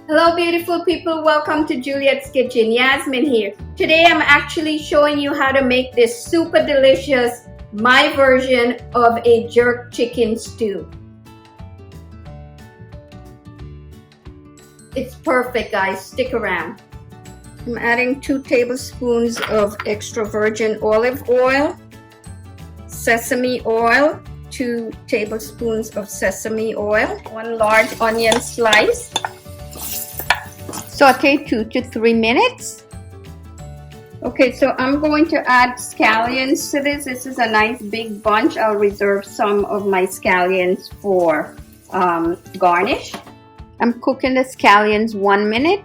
Hello beautiful people, welcome to Juliet's Kitchen. Yasmin here. Today I'm actually showing you how to make this super delicious, my version of a jerk chicken stew. It's perfect guys, stick around. I'm adding 2 tablespoons of extra virgin olive oil, sesame oil, 2 tablespoons of sesame oil, 1 large onion slice. Saute 2 to 3 minutes. Okay, so I'm going to add scallions to this. This is a nice big bunch. I'll reserve some of my scallions for garnish. I'm cooking the scallions 1 minute.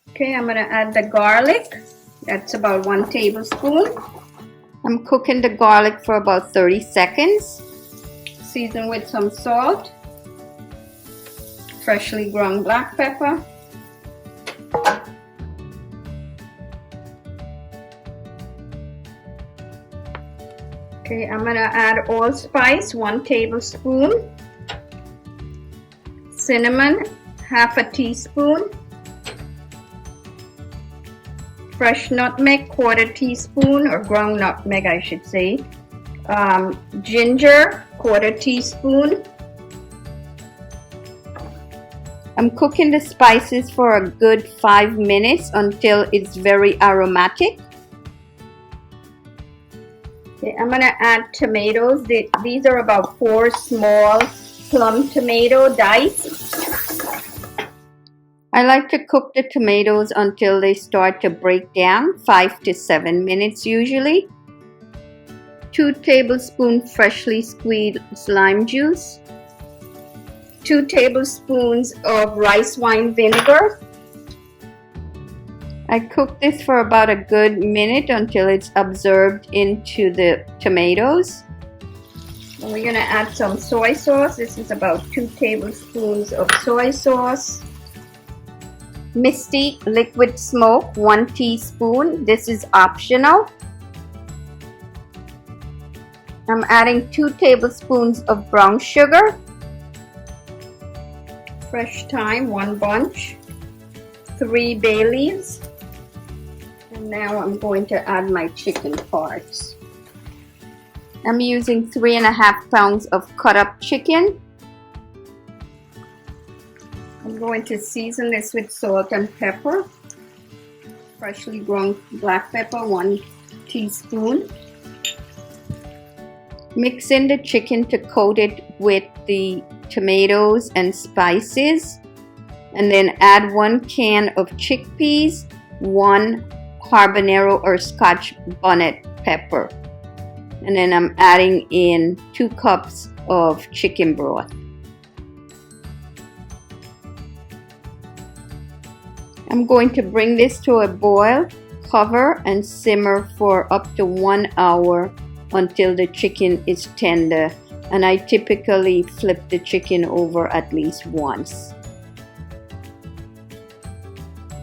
Okay, I'm gonna add the garlic. That's about 1 tablespoon. I'm cooking the garlic for about 30 seconds. Season with some salt, freshly ground black pepper, okay, I'm gonna add allspice, 1 tablespoon, cinnamon, half a teaspoon, fresh nutmeg, 1/4 teaspoon, or ground nutmeg I should say, ginger, 1/4 teaspoon. I'm cooking the spices for a good 5 minutes until it's very aromatic. Okay, I'm gonna add tomatoes. These are about 4 small plum tomato diced. I like to cook the tomatoes until they start to break down, 5 to 7 minutes usually. 2 tablespoons freshly squeezed lime juice. 2 tablespoons of rice wine vinegar. I cook this for about a good minute until it's absorbed into the tomatoes. And we're gonna add some soy sauce. This is about 2 tablespoons of soy sauce. Misty liquid smoke, 1 teaspoon. This is optional. I'm adding 2 tablespoons of brown sugar. Fresh thyme, 1 bunch, 3 bay leaves, and now I'm going to add my chicken parts. I'm using 3.5 pounds of cut up chicken. I'm going to season this with salt and pepper, freshly ground black pepper, 1 teaspoon. Mix in the chicken to coat it with the tomatoes and spices, and then add 1 can of chickpeas, 1 habanero or scotch bonnet pepper, and then I'm adding in 2 cups of chicken broth. I'm going to bring this to a boil, cover and simmer for up to 1 hour until the chicken is tender, and I typically flip the chicken over at least once.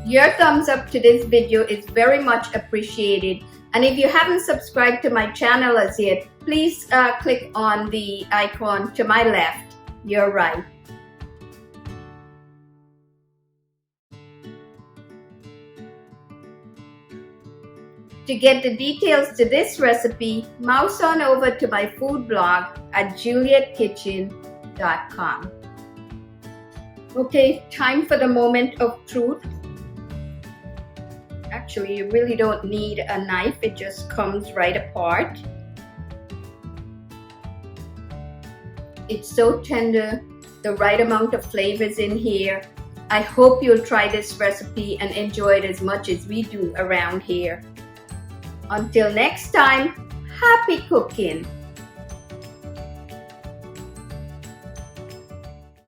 Your thumbs up to this video is very much appreciated, and if you haven't subscribed to my channel as yet, please click on the icon to my left, your right. To get the details to this recipe, mouse on over to my food blog at julietkitchen.com. Okay, time for the moment of truth. Actually, you really don't need a knife, it just comes right apart. It's so tender, the right amount of flavors in here. I hope you'll try this recipe and enjoy it as much as we do around here. Until next time, happy cooking!